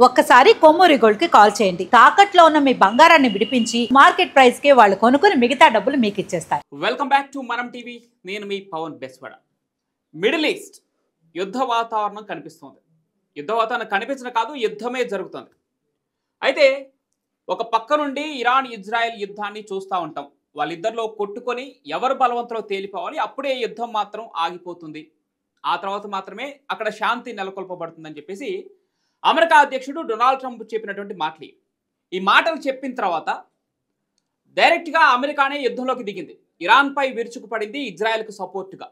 ఒక్కసారి కొమ్మూరి గోల్డ్ కి కాల్ చేయండి. తాకట్లో ఉన్న మీ బంగారాన్ని విడిపించి మార్కెట్ ప్రైస్ కి వాళ్ళు కొనుక్కుని మిగతా డబ్బులు మీకు ఇచ్చేస్తారు. వెల్కమ్ బ్యాక్ టు మనం టీవీ. నేను మీ పవన్ బెస్వడ. మిడిల్ ఈస్ట్ యుద్ధ వాతావరణం కనిపిస్తుంది. యుద్ధ వాతావరణం కనిపించడం కాదు, యుద్ధమే జరుగుతుంది. అయితే ఒక పక్క నుండి ఇరాన్ ఇజ్రాయెల్ యుద్ధాన్ని చూస్తూ ఉంటాం. వాళ్ళిద్దరిలో కొట్టుకొని ఎవరు బలవంతులో తేలిపోవాలి, అప్పుడే యుద్ధం మాత్రం ఆగిపోతుంది. ఆ తర్వాత మాత్రమే అక్కడ శాంతి నెలకొల్పబడుతుందని చెప్పేసి అమెరికా అధ్యక్షుడు డొనాల్డ్ ట్రంప్ చెప్పినటువంటి మాటలు. ఈ మాటలు చెప్పిన తర్వాత డైరెక్ట్గా అమెరికానే యుద్ధంలోకి దిగింది. ఇరాన్పై విరుచుకుపడింది ఇజ్రాయెల్కు సపోర్టుగా.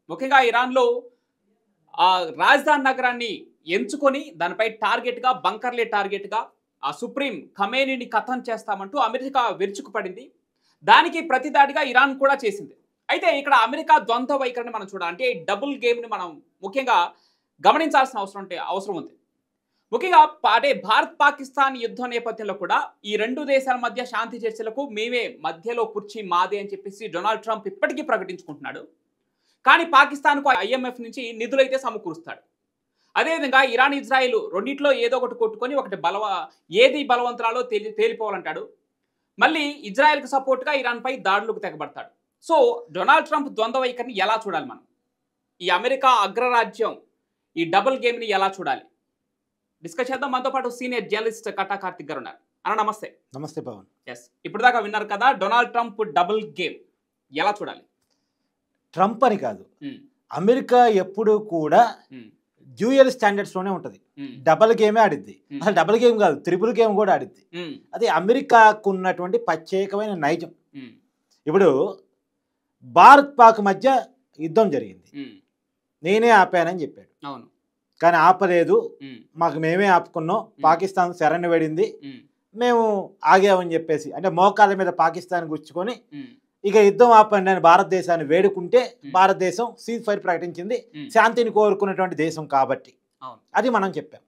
ముఖ్యంగా ఇరాన్లో రాజధాని నగరాన్ని ఎంచుకొని దానిపై టార్గెట్గా, బంకర్లే టార్గెట్గా ఆ సుప్రీం ఖమేనీని ఖతం చేస్తామంటూ అమెరికా విరుచుకుపడింది. దానికి ప్రతిదాడిగా ఇరాన్ కూడా చేసింది. అయితే ఇక్కడ అమెరికా ద్వంద్వ వైఖరిని మనం చూడాలి. అంటే డబుల్ గేమ్ని మనం ముఖ్యంగా గమనించాల్సిన అవసరం ఉంది. ముఖ్యంగా అంటే భారత్ పాకిస్తాన్ యుద్ధం నేపథ్యంలో కూడా ఈ రెండు దేశాల మధ్య శాంతి చర్చలకు మేమే మధ్యలో కుర్చీ మాదే అని చెప్పేసి డొనాల్డ్ ట్రంప్ ఇప్పటికీ ప్రకటించుకుంటున్నాడు. కానీ పాకిస్తాన్కు IMF నుంచి నిధులైతే సమకూరుస్తాడు. అదేవిధంగా ఇరాన్ ఇజ్రాయిల్ రెండిట్లో ఏదో ఒకటి కొట్టుకొని ఏది బలవంతరాలో తేలిపోవాలంటాడు. మళ్ళీ ఇజ్రాయెల్కి సపోర్ట్గా ఇరాన్పై దాడులకు తెగబడతాడు. సో డొనాల్డ్ ట్రంప్ ద్వంద్వ వైఖరిని ఎలా చూడాలి మనం? ఈ అమెరికా అగ్రరాజ్యం ఈ డబుల్ గేమ్ని ఎలా చూడాలి? డిస్కస్ చేద్దాం. మనతో పాటు సీనియర్ జర్నలిస్ట్ కట్టా కార్తిక్ గారు ఉన్నారు. అన్న నమస్తే. నమస్తే పవన్. ఎస్, ఇప్పుడు దాకా విన్నారు కదా డొనాల్డ్ ట్రంప్ డబుల్ గేమ్ ఎలా చూడాలి? ట్రంప్ అని కాదు, అమెరికా ఎప్పుడు కూడా డ్యూయల్ స్టాండర్డ్స్ లోనే ఉంటది. డబుల్ గేమే ఆడిద్ది. అసలు డబుల్ గేమ్ కాదు, త్రిపుల్ గేమ్ కూడా ఆడిద్ది. అది అమెరికాకు ఉన్నటువంటి ప్రత్యేకమైన నైజం. ఇప్పుడు భారత్ పాక్ మధ్య యుద్ధం జరిగింది, నేనే ఆపానని చెప్పాడు. అవును, కానీ ఆపలేదు, మాకు మేమే ఆపుకున్నాం, పాకిస్తాన్ శరణ్ వేడింది, మేము ఆగామని చెప్పేసి, అంటే మోకాళ్ళ మీద పాకిస్తాన్ గుచ్చుకొని ఇక యుద్ధం ఆపండి అని భారతదేశాన్ని వేడుకుంటే భారతదేశం సీజ్ ఫైర్ ప్రకటించింది. శాంతిని కోరుకున్నటువంటి దేశం కాబట్టి అది మనం చెప్పాం.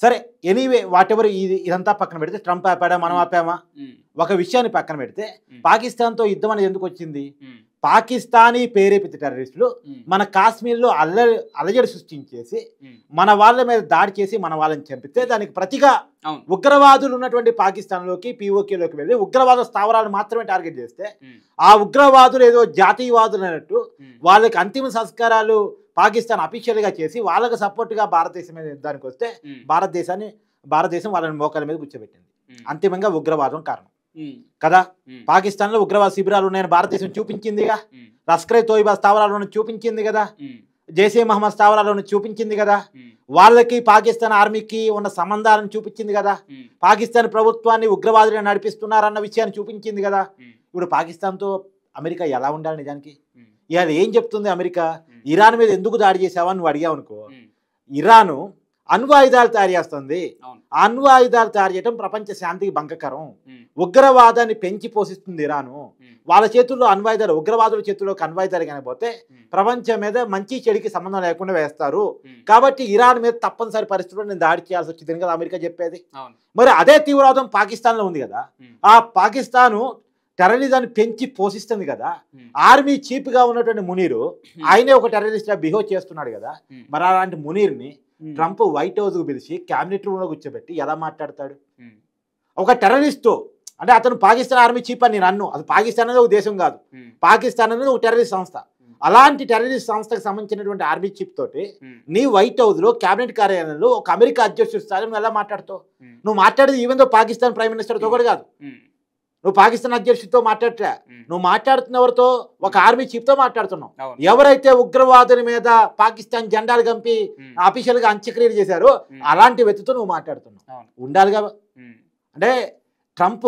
సరే, ఎనీవే వాటెవర్, ఇదంతా పక్కన పెడితే ట్రంప్ ఆపాడా మనం ఆపామా, ఒక విషయాన్ని పక్కన పెడితే పాకిస్తాన్తో యుద్ధం అనేది ఎందుకు వచ్చింది? పాకిస్తానీ ప్రేరేపిత టెర్రరిస్టులు మన కాశ్మీర్లో అలజడి సృష్టించేసి మన వాళ్ళ మీద దాడి చేసి మన వాళ్ళని చంపితే దానికి ప్రతిగా ఉగ్రవాదులు ఉన్నటువంటి పాకిస్తాన్లోకి POKలోకి వెళ్ళి ఉగ్రవాద స్థావరాలు మాత్రమే టార్గెట్ చేస్తే ఆ ఉగ్రవాదులు ఏదో జాతీయవాదులు అన్నట్టు వాళ్ళకి అంతిమ సంస్కారాలు పాకిస్తాన్ అఫీషియల్గా చేసి వాళ్ళకి సపోర్ట్గా భారతదేశం మీద యుద్ధానికి వస్తే భారతదేశం వాళ్ళని మోకాల మీద కూర్చోబెట్టింది. అంతిమంగా ఉగ్రవాదం కారణం కదా. పాకిస్తాన్లో ఉగ్రవాద శిబిరాలు ఉన్నాయని భారతదేశం చూపించిందిగా, లష్కర్ తోయిబా స్థావరాలను చూపించింది కదా, జైషే మహమ్మద్ స్థావరాలను చూపించింది కదా, వాళ్ళకి పాకిస్తాన్ ఆర్మీకి ఉన్న సంబంధాలను చూపించింది కదా, పాకిస్తాన్ ప్రభుత్వాన్ని ఉగ్రవాదులు నడిపిస్తున్నారన్న విషయాన్ని చూపించింది కదా. ఇప్పుడు పాకిస్తాన్తో అమెరికా ఎలా ఉండాలి? నిజానికి ఇవాళ ఏం చెప్తుంది అమెరికా? ఇరాన్ మీద ఎందుకు దాడి చేసావని నువ్వు అడిగావు అనుకో, ఇరాను అణ్వాయుధాలు తయారు చేస్తుంది. అణ్వాయుధాలు తయారు చేయడం ప్రపంచ శాంతికి భంగకరం. ఉగ్రవాదాన్ని పెంచి పోషిస్తుంది ఇరాను. వాళ్ళ చేతుల్లో అణ్వాయుధాలు, ఉగ్రవాదుల చేతుల్లోకి అణ్వాయుధాలు కనిపోతే ప్రపంచం మీద మంచి చెడుకి సంబంధం లేకుండా వేస్తారు. కాబట్టి ఇరాన్ మీద తప్పనిసరి పరిస్థితుల్లో నేను దాడి చేయాల్సి వచ్చింది కదా అమెరికా చెప్పేది. మరి అదే తీవ్రవాదం పాకిస్తాన్లో ఉంది కదా. ఆ పాకిస్తాను టెర్రరిజాన్ని పెంచి పోషిస్తుంది కదా. ఆర్మీ చీఫ్గా ఉన్నటువంటి మునీరు ఆయనే ఒక టెర్రరిస్ట్గా బిహేవ్ చేస్తున్నాడు కదా. మరి అలాంటి మునీర్ని ట్రంప్ వైట్ హౌస్కు పిలిచి క్యాబినెట్ రూమ్లో కూర్చోబెట్టి ఎలా మాట్లాడతాడు? ఒక టెర్రరిస్టు అంటే అతను పాకిస్తాన్ ఆర్మీ చీఫ్ అని నేను అన్ను. అది పాకిస్తాన్ అనేది ఒక దేశం కాదు, పాకిస్తాన్ అనేది ఒక టెర్రరిస్ట్ సంస్థ. అలాంటి టెర్రరిస్ట్ సంస్థకు సంబంధించినటువంటి ఆర్మీ చీఫ్ తోటి నీ వైట్ హౌస్లో క్యాబినెట్ కార్యాలయంలో ఒక అమెరికా అధ్యక్షుడు స్థాయి నువ్వు ఎలా మాట్లాడుతావు? నువ్వు మాట్లాడేది ఈవెన్ దో పాకిస్తాన్ ప్రైమ్ మినిస్టర్తో కూడా కాదు, నువ్వు పాకిస్తాన్ అధ్యక్షుడితో మాట్లాడట్లే. నువ్వు మాట్లాడుతున్న ఎవరితో? ఒక ఆర్మీ చీఫ్తో మాట్లాడుతున్నావు. ఎవరైతే ఉగ్రవాదుల మీద పాకిస్తాన్ జెండాలు కంపి అఫీషియల్గా అంత్యక్రియలు చేశారో అలాంటి వ్యక్తితో నువ్వు మాట్లాడుతున్నావు. ఉండాలిగా. అంటే ట్రంప్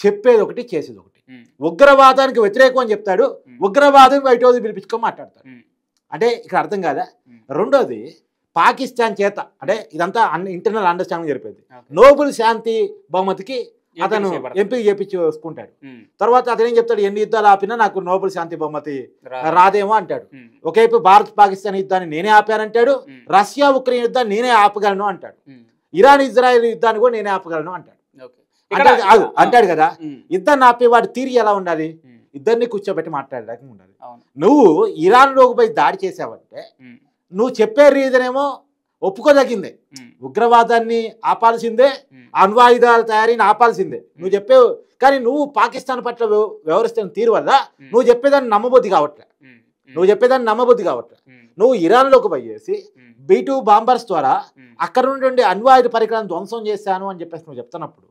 చెప్పేది ఒకటి, చేసేది ఒకటి. ఉగ్రవాదానికి వ్యతిరేకం అని చెప్తాడు, ఉగ్రవాదం వైట్ హౌస్ పిలిపించుకొని మాట్లాడతాడు. అంటే ఇక్కడ అర్థం కాదా? రెండోది, పాకిస్తాన్ చేత అంటే ఇదంతా ఇంటర్నల్ అండర్స్టాండింగ్ జరిపేది. నోబెల్ శాంతి బహుమతికి అతను ఎంపిక చేపించుకుంటాడు. తర్వాత అతను ఏం చెప్తాడు? ఎన్ని యుద్ధాలు ఆపినా నాకు నోబెల్ శాంతి బహుమతి రాదేమో అంటాడు. ఒకవైపు భారత్ పాకిస్తాన్ యుద్ధాన్ని నేనే ఆపానంటాడు, రష్యా ఉక్రెయిన్ యుద్ధాన్ని నేనే ఆపగలను అంటాడు, ఇరాన్ ఇజ్రాయెల్ యుద్ధాన్ని కూడా నేనే ఆపగలను అంటాడు. అంటాడు కదా. యుద్ధాన్ని ఆపే వాడి తీరి ఎలా ఉండాలి? ఇద్దరిని కూర్చోబెట్టి మాట్లాడడానికి ఉండాలి. నువ్వు ఇరాన్లోకి పోయి దాడి చేసావంటే నువ్వు చెప్పే రీజన్ ఏమో ఒప్పుకోదగిందే. ఉగ్రవాదాన్ని ఆపాల్సిందే, అణ్వాయుధాల తయారీని ఆపాల్సిందే నువ్వు చెప్పేవు. కానీ నువ్వు పాకిస్తాన్ పట్ల వ్యవహరిస్తున్న తీరు వల్ల నువ్వు చెప్పేదాన్ని నమ్మబుద్ధి కావట్లే. నువ్వు ఇరాన్లోకి పోయేసి B2 బాంబర్స్ ద్వారా అక్కడ నుండి అణ్వాయుధ పరికరాలను ధ్వంసం చేశాను అని చెప్పేసి నువ్వు చెప్తున్నప్పుడు,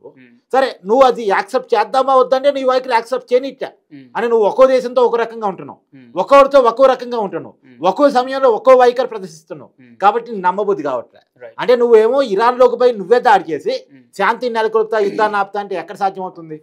సరే నువ్వు అది యాక్సెప్ట్ చేద్దామా వద్దంటే నీ వైఖరి యాక్సెప్ట్ చేయనిచ్చా అని నువ్వు ఒక్కో దేశంతో ఒక రకంగా ఉంటున్నావు, ఒక్కొక్కరితో ఒక్కో రకంగా ఉంటున్నావు, ఒక్కో సమయంలో ఒక్కో వైఖరి ప్రదర్శిస్తున్నావు. కాబట్టి నమ్మబుద్ధి కావట్లే. అంటే నువ్వేమో ఇరాన్లోకి పోయి నువ్వే దాడి చేసి శాంతిని నెలకొల్పుతా, యుద్ధాన్ని ఆపుతా అంటే ఎక్కడ సాధ్యమవుతుంది?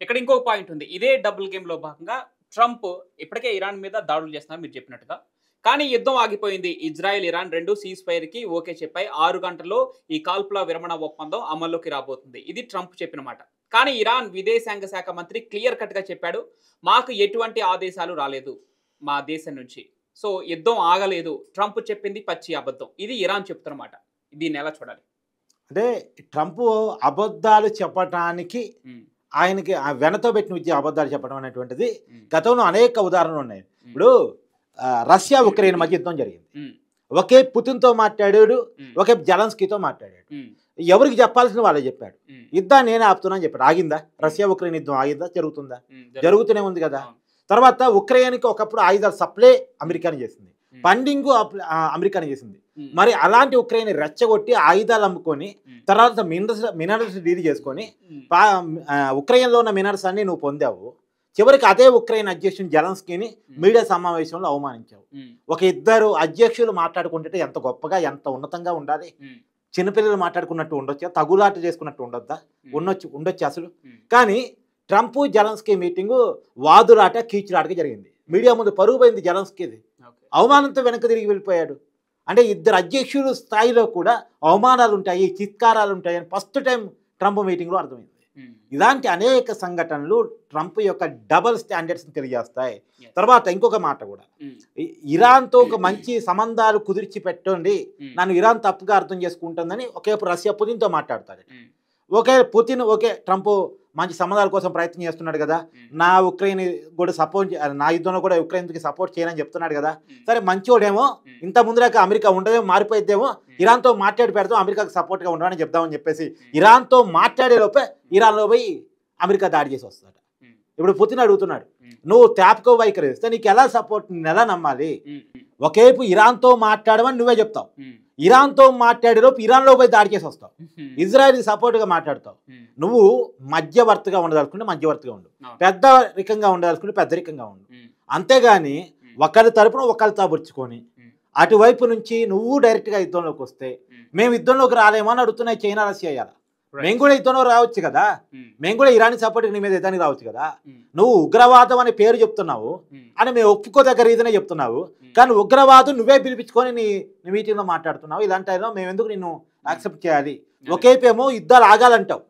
ఇక్కడ ఇంకొక పాయింట్ ఉంది. ఇదే డబుల్ గేమ్ లో భాగంగా ట్రంప్ ఇప్పటికే ఇరాన్ మీద దాడులు చేస్తున్నారు మీరు చెప్పినట్టుగా. కానీ యుద్ధం ఆగిపోయింది. ఇజ్రాయెల్ ఇరాన్ 2 సీజ్ ఫైర్ కి ఓకే చెప్పాయి. 6 గంటల్లో ఈ కాల్పుల విరమణ ఒప్పందం అమల్లోకి రాబోతుంది. ఇది ట్రంప్ చెప్పిన మాట. కానీ ఇరాన్ విదేశాంగ శాఖ మంత్రి క్లియర్ కట్ గా చెప్పాడు, మాకు ఎటువంటి ఆదేశాలు రాలేదు మా దేశం నుంచి, సో యుద్ధం ఆగలేదు. ట్రంప్ చెప్పింది పచ్చి అబద్ధం. ఇది ఇరాన్ చెప్తున్నమాట. దీన్ని ఎలా చూడాలి? అంటే ట్రంప్ అబద్ధాలు చెప్పటానికి ఆయనకి వెనతో పెట్టిన విద్య అబద్ధాలు చెప్పడం అనేటువంటిది గతంలో అనేక ఉదాహరణలు ఉన్నాయి. ఇప్పుడు రష్యా ఉక్రెయిన్ మధ్య యుద్ధం జరిగింది. ఒకే పుతిన్తో మాట్లాడాడు, ఒకే జెలెన్స్కీతో మాట్లాడాడు. ఎవరికి చెప్పాల్సిన వాళ్ళే చెప్పాడు. యుద్ధాన్ని నేనే ఆపుతున్నాను చెప్పాడు. ఆగిందా? రష్యా ఉక్రెయిన్ యుద్ధం ఆగిందా? జరుగుతుందా? జరుగుతూనే ఉంది కదా. తర్వాత ఉక్రెయిన్కి ఒకప్పుడు ఆయుధాల సప్లై అమెరికాని చేసింది, ఫండింగ్ అమెరికాని చేసింది. మరి అలాంటి ఉక్రెయిన్ రెచ్చగొట్టి ఆయుధాలు అమ్ముకొని తర్వాత మినరల్స్ డీల్ చేసుకొని ఉక్రెయిన్లో ఉన్న మినరల్స్ అన్ని నువ్వు పొందావు. చివరికి అదే ఉక్రెయిన్ అధ్యక్షుని జెలెన్స్కీని మీడియా సమావేశంలో అవమానించావు. ఒక ఇద్దరు అధ్యక్షులు మాట్లాడుకుంటే ఎంత గొప్పగా ఎంత ఉన్నతంగా ఉండాలి. చిన్నపిల్లలు మాట్లాడుకున్నట్టు ఉండొచ్చా? తగులాట చేసుకున్నట్టు ఉండొద్దా? ఉండొచ్చు అసలు. కానీ ట్రంప్ జెలెన్స్కీ మీటింగు వాదులాట కీచులాటగా జరిగింది. మీడియా ముందు పరుగు పోయింది జెలెన్స్కీది. అవమానంతో వెనక్కి తిరిగి వెళ్ళిపోయాడు. అంటే ఇద్దరు అధ్యక్షుల స్థాయిలో కూడా అవమానాలు ఉంటాయి, చిత్కారాలు ఉంటాయి అని ఫస్ట్ టైం ట్రంప్ మీటింగ్లో అర్థమైంది. ఇలాంటి అనేక సంఘటనలు ట్రంప్ యొక్క డబల్ స్టాండర్డ్స్ని తెలియజేస్తాయి. తర్వాత ఇంకొక మాట కూడా, ఇరాన్తో ఒక మంచి సంబంధాలు కుదిర్చి పెట్టండి, నన్ను ఇరాన్ తప్పుగా అర్థం చేసుకుంటుందని ఒకేపు రష్యా పుతిన్తో మాట్లాడతాడు. పుతిన్ ట్రంప్ మంచి సంబంధాల కోసం ప్రయత్నం చేస్తున్నాడు కదా, నా ఉక్రెయిన్ కూడా సపోర్ట్, నా యుద్ధంలో కూడా ఉక్రెయిన్కి సపోర్ట్ చేయనని చెప్తున్నాడు కదా. సరే మంచోడేమో, ఇంత ముందులాగా అమెరికా ఉండదేమో, మారిపోయిద్దేమో, ఇరాన్తో మాట్లాడి పెడతాం, అమెరికాకి సపోర్ట్గా ఉండమని చెప్దామని చెప్పేసి ఇరాన్తో మాట్లాడే లోపే ఇరాన్లో పోయి అమెరికా దాడి చేసి వస్తాడు. ఇప్పుడు పుతిన్ అడుగుతున్నాడు, నువ్వు ట్యాప్కో వైఖరి ఇస్తే నీకు ఎలా సపోర్ట్, నేను ఎలా నమ్మాలి? ఒకేపు ఇరాన్తో మాట్లాడమని నువ్వే చెప్తావు, ఇరాన్తో మాట్లాడేలోపు ఇరాన్లో పోయి దాడి చేసి వస్తావు, ఇజ్రాయెల్కి సపోర్ట్గా మాట్లాడతావు. నువ్వు మధ్యవర్తిగా ఉండదలుచుకుంటే మధ్యవర్తిగా ఉండు, పెద్దరికంగా ఉండదలుచుకుంటే పెద్దరికంగా ఉండు. అంతేగాని ఒకరి తరపున ఒకరితో పుచ్చుకొని అటువైపు నుంచి నువ్వు డైరెక్ట్గా యుద్ధంలోకి వస్తే మేము యుద్ధంలోకి రాలేమో అని అడుగుతున్నాయి చైనా, రష్యా. అయ్యాలి మేము కూడా యుద్ధంలో రావచ్చు కదా, మేము కూడా ఇరాన్ సపోర్ట్ నీ మీద యుద్ధానికి రావచ్చు కదా. నువ్వు ఉగ్రవాదం అనే పేరు చెప్తున్నావు అని మేము ఒప్పుకోదగ్గ రీజనే చెప్తున్నావు, కానీ ఉగ్రవాదం నువ్వే పిలిపించుకొని నీ మీటింగ్లో మాట్లాడుతున్నావు. ఇలాంటి టైంలో మేము ఎందుకు నిన్ను యాక్సెప్ట్ చేయాలి? ఒకేపేమో యుద్ధాలు ఆగాలంటావు,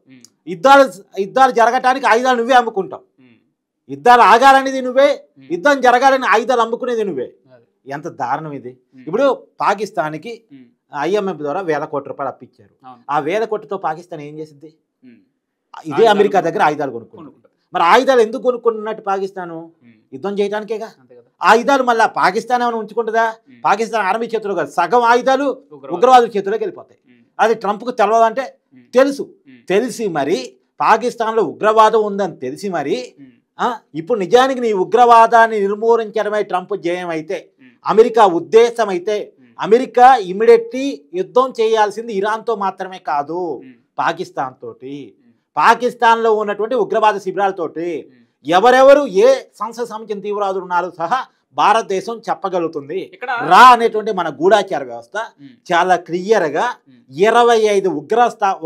యుద్ధాలు జరగటానికి ఆయుధాలు నువ్వే అమ్ముకుంటావు. యుద్ధాలు ఆగాలనేది నువ్వే, యుద్ధం జరగాలని ఆయుధాలు అమ్ముకునేది నువ్వే. ఎంత దారుణం ఇది. ఇప్పుడు పాకిస్తాన్కి IMF ద్వారా 1,000 కోట్ల రూపాయలు అప్పించారు. ఆ 1,000 కోట్లతో పాకిస్తాన్ ఏం చేసింది? ఇదే అమెరికా దగ్గర ఆయుధాలు కొనుక్కుంటుంది. మరి ఆయుధాలు ఎందుకు కొనుక్కున్నట్టు పాకిస్తాను? యుద్ధం చేయడానికేగా. ఆయుధాలు మళ్ళీ పాకిస్తాన్ ఏమైనా ఉంచుకుంటుందా? పాకిస్తాన్ ఆర్మీ చేతిలో కాదు, సగం ఆయుధాలు ఉగ్రవాదుల చేతిలోకి వెళ్ళిపోతాయి. అది ట్రంప్కు తెలవదంటే తెలిసి మరి పాకిస్తాన్లో ఉగ్రవాదం ఉందని తెలిసి మరి ఇప్పుడు నిజానికి నీ ఉగ్రవాదాన్ని నిర్మూలించడమే ట్రంప్ ధ్యేయం అయితే, అమెరికా ఉద్దేశం అయితే, అమెరికా ఇమ్మీడియట్లీ యుద్ధం చేయాల్సింది ఇరాన్తో మాత్రమే కాదు, పాకిస్తాన్ తోటి, పాకిస్తాన్లో ఉన్నటువంటి ఉగ్రవాద శిబిరాలతోటి, ఎవరెవరు ఏ సంస్థ సంబంధించిన తీవ్రవాదులు ఉన్నారు సహా భారతదేశం చెప్పగలుగుతుంది. రా అనేటువంటి మన గూఢాచార వ్యవస్థ చాలా క్లియర్గా 25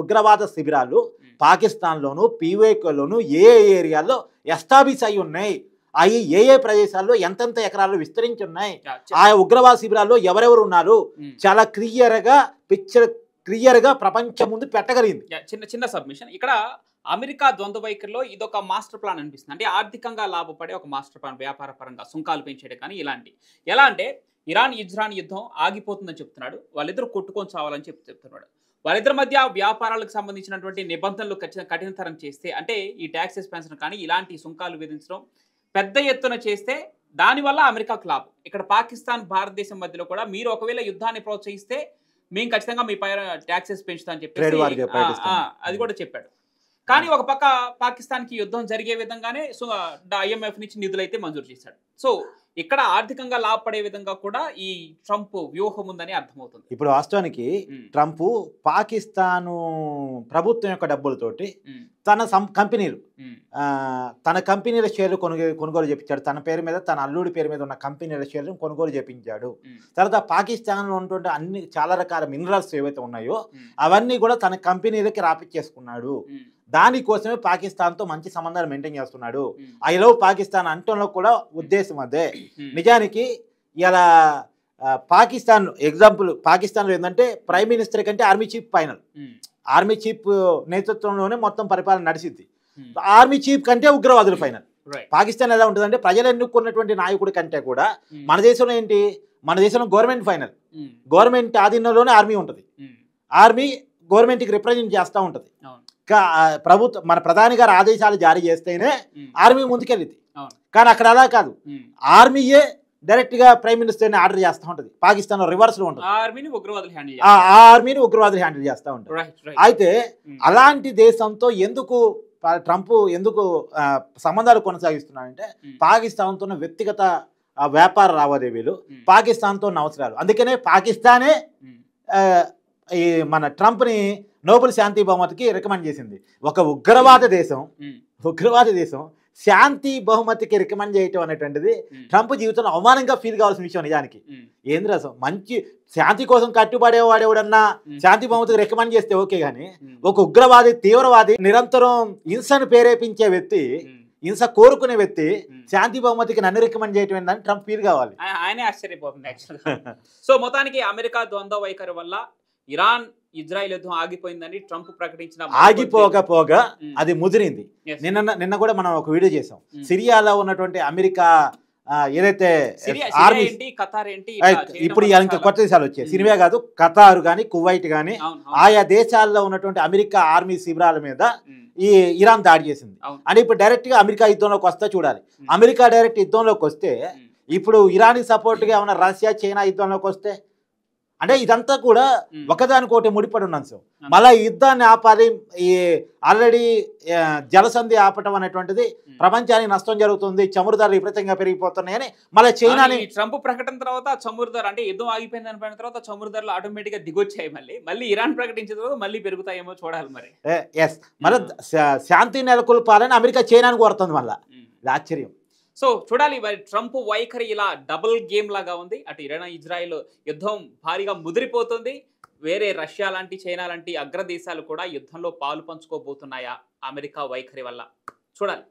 ఉగ్రవాద శిబిరాలు పాకిస్తాన్లోను పీఓకేలోను ఏ ఏరియాల్లో ఎస్టాబ్లిష్ అయి ఉన్నాయి, అవి ఏ ప్రదేశాల్లో ఎంతెంత ఎకరాల్లో విస్తరించి ఉన్నాయి, ఆ ఉగ్రవాద శిబిరాల్లో ఎవరెవరు ఉన్నారు చాలా క్లియర్గా ప్రపంచం ముందు పెట్టగలిగింది. చిన్న సబ్మిషన్ ఇక్కడ, అమెరికా ద్వంద్వ వైఖరిలో ఇదొక మాస్టర్ ప్లాన్ అనిపిస్తుంది. అంటే ఆర్థికంగా లాభపడే ఒక మాస్టర్ ప్లాన్, వ్యాపార పరంగా సుంకాలు పెంచేయడం కానీ ఇలాంటి. ఎలా అంటే ఇజ్రాయెల్ యుద్ధం ఆగిపోతుందని చెప్తున్నాడు, వాళ్ళిద్దరు కొట్టుకొని చావాలని చెప్తున్నాడు. వాళ్ళిద్దరి మధ్య వ్యాపారాలకు సంబంధించినటువంటి నిబంధనలు కఠినతరం చేస్తే, అంటే ఈ ట్యాక్సెస్ పెంచడం కానీ ఇలాంటి సుంకాలు విధించడం పెద్ద ఎత్తున చేస్తే దానివల్ల అమెరికాకు లాభం. ఇక్కడ పాకిస్తాన్ భారతదేశం మధ్యలో కూడా మీరు ఒకవేళ యుద్ధాన్ని ప్రోత్సహిస్తే మేము ఖచ్చితంగా మీ పైన ట్యాక్సెస్ పెంచుతా అని Trade war చెప్పేసి ప్రకటిస్తాం. అది కూడా చెప్పాడు. కానీ ఒక పక్క పాకిస్తాన్కి యుద్ధం జరిగే విధంగానే సో IMF నుంచి నిధులు అయితే మంజూరు చేశాడు. సో ఇక్కడ ఆర్థికంగా లాభపడే విధంగా కూడా ఈ ట్రంప్ వ్యూహం ఉందని అర్థమవుతుంది. ఇప్పుడు వాస్తవానికి ట్రంప్ పాకిస్తాను ప్రభుత్వం యొక్క డబ్బులతోటి తన కంపెనీలు తన కంపెనీల షేర్లు కొనుగోలు చేపించాడు. తన పేరు మీద తన అల్లుడి పేరు మీద ఉన్న కంపెనీల షేర్లను కొనుగోలు చేపించాడు. తర్వాత పాకిస్తాన్లో ఉన్నటువంటి అన్ని చాలా రకాల మినరల్స్ ఏవైతే ఉన్నాయో అవన్నీ కూడా తన కంపెనీలకి రాపిచ్చేసుకున్నాడు. దానికోసమే పాకిస్తాన్తో మంచి సంబంధాలు మెయింటైన్ చేస్తున్నాడు. ఐ లవ్ పాకిస్తాన్ అంటంలో కూడా ఉద్దేశం అదే. నిజానికి ఇలా పాకిస్తాన్ ఎగ్జాంపుల్ పాకిస్తాన్లో ఏంటంటే ప్రైమ్ మినిస్టర్ కంటే army chief final. Army chief నేతృత్వంలోనే మొత్తం పరిపాలన నడిచింది. ఆర్మీ చీఫ్ కంటే ఉగ్రవాదులు ఫైనల్. పాకిస్తాన్ ఎలా ఉంటుందంటే ప్రజలు ఎన్నుకున్నటువంటి నాయకుడి కంటే కూడా మన దేశంలో ఏంటి, మన దేశంలో గవర్నమెంట్ ఫైనల్. గవర్నమెంట్ ఆధీనంలోనే ఆర్మీ ఉంటుంది. ఆర్మీ గవర్నమెంట్కి రిప్రజెంట్ చేస్తూ ఉంటుంది. ప్రభుత్వం మన ప్రధాని గారు ఆదేశాలు జారీ చేస్తేనే ఆర్మీ ముందుకెళ్ళింది. కానీ అక్కడ అలా కాదు. ఆర్మీయే డైరెక్ట్ గా ప్రైమ్ మినిస్టర్ ని ఆర్డర్ చేస్తూ ఉంటుంది. పాకిస్తాన్ లో రివర్స్ లో ఉంటుంది. ఆర్మీని ఉగ్రవాదులు హ్యాండిల్ చేస్తూ ఉంటారు. అయితే అలాంటి దేశంతో ఎందుకు ట్రంప్ సంబంధాలు కొనసాగిస్తున్నాడంటే పాకిస్తాన్తో వ్యక్తిగత వ్యాపార లావాదేవీలు, పాకిస్తాన్తో అవసరాలు. అందుకనే పాకిస్తానే ఈ మన ట్రంప్ ని నోబెల్ శాంతి బహుమతికి రికమెండ్ చేసింది. ఒక ఉగ్రవాద దేశం శాంతి బహుమతికి రికమెండ్ చేయటం అనేటువంటిది ట్రంప్ జీవితంలో అవమానంగా ఫీల్ కావాల్సిన విషయం. నిజానికి ఏంద్ర మంచి శాంతి కోసం కట్టుబడేవాడేవాడన్నా శాంతి బహుమతికి రికమెండ్ చేస్తే ఓకే, కానీ ఒక ఉగ్రవాది తీవ్రవాది నిరంతరం హింసను ప్రేరేపించే వ్యక్తి, హింస కోరుకునే వ్యక్తి శాంతి బహుమతికి నన్ను రికమెండ్ చేయటం ఏంటని ట్రంప్ ఫీల్ కావాలి. ఆయనే ఆశ్చర్యపోతుంది యాక్చువల్గా. సో మొత్తానికి అమెరికా ద్వంద్వ వైఖరి వల్ల ఇరాన్ ఇజ్రాయెల్ యుద్ధం ఆగిపోయిందని ట్రంప్ ప్రకటించిన ఆగిపోగా అది ముదిరింది. నిన్న కూడా మనం ఒక వీడియో చేసాం. సిరియాలో ఉన్నటువంటి అమెరికా ఏదైతే ఆర్మీ ఇప్పుడు ఇంకా కొత్త దేశాలు వచ్చాయి. సిరియా కాదు, ఖతారు కానీ కువైట్ కానీ ఆయా దేశాల్లో ఉన్నటువంటి అమెరికా ఆర్మీ శిబిరాల మీద ఈ ఇరాన్ దాడి చేసింది. అంటే ఇప్పుడు డైరెక్ట్ గా అమెరికా యుద్ధంలోకి వస్తే చూడాలి. అమెరికా డైరెక్ట్ యుద్ధంలోకి వస్తే ఇప్పుడు ఇరాన్కి సపోర్ట్ గా ఏమన్నా రష్యా చైనా యుద్ధంలోకి వస్తే అంటే ఇదంతా కూడా ఒకదానికోటి ముడిపడి ఉన్నాను. సో మళ్ళీ యుద్ధాన్ని ఆపాలి. ఈ ఆల్రెడీ జలసంధి ఆపటం అనేటువంటిది ప్రపంచానికి నష్టం జరుగుతుంది, చమురు ధరలు విపరీతంగా పెరిగిపోతున్నాయని మళ్ళీ చైనాని ట్రంప్ ప్రకటన తర్వాత చమురు ధర అంటే యుద్ధం ఆగిపోయింది అనిపోయిన తర్వాత చమురు ధరలు ఆటోమేటిక్ గా దిగొచ్చాయి. మళ్ళీ ఇరాన్ ప్రకటించిన తర్వాత మళ్ళీ పెరుగుతాయేమో చూడాలి. మరి ఎస్ మళ్ళీ శాంతి నెలకొల్పాలని అమెరికా చైనాని కోరుతుంది. మళ్ళీ ఆశ్చర్యం. సో చూడాలి మరి ట్రంప్ వైఖరి ఇలా డబుల్ గేమ్ లాగా ఉంది. అటు ఇరాన్ ఇజ్రాయెల్ యుద్ధం భారీగా ముదిరిపోతుంది. వేరే రష్యా లాంటి చైనా లాంటి అగ్రదేశాలు కూడా యుద్ధంలో పాలు పంచుకోబోతున్నాయా అమెరికా వైఖరి వల్ల? చూడాలి.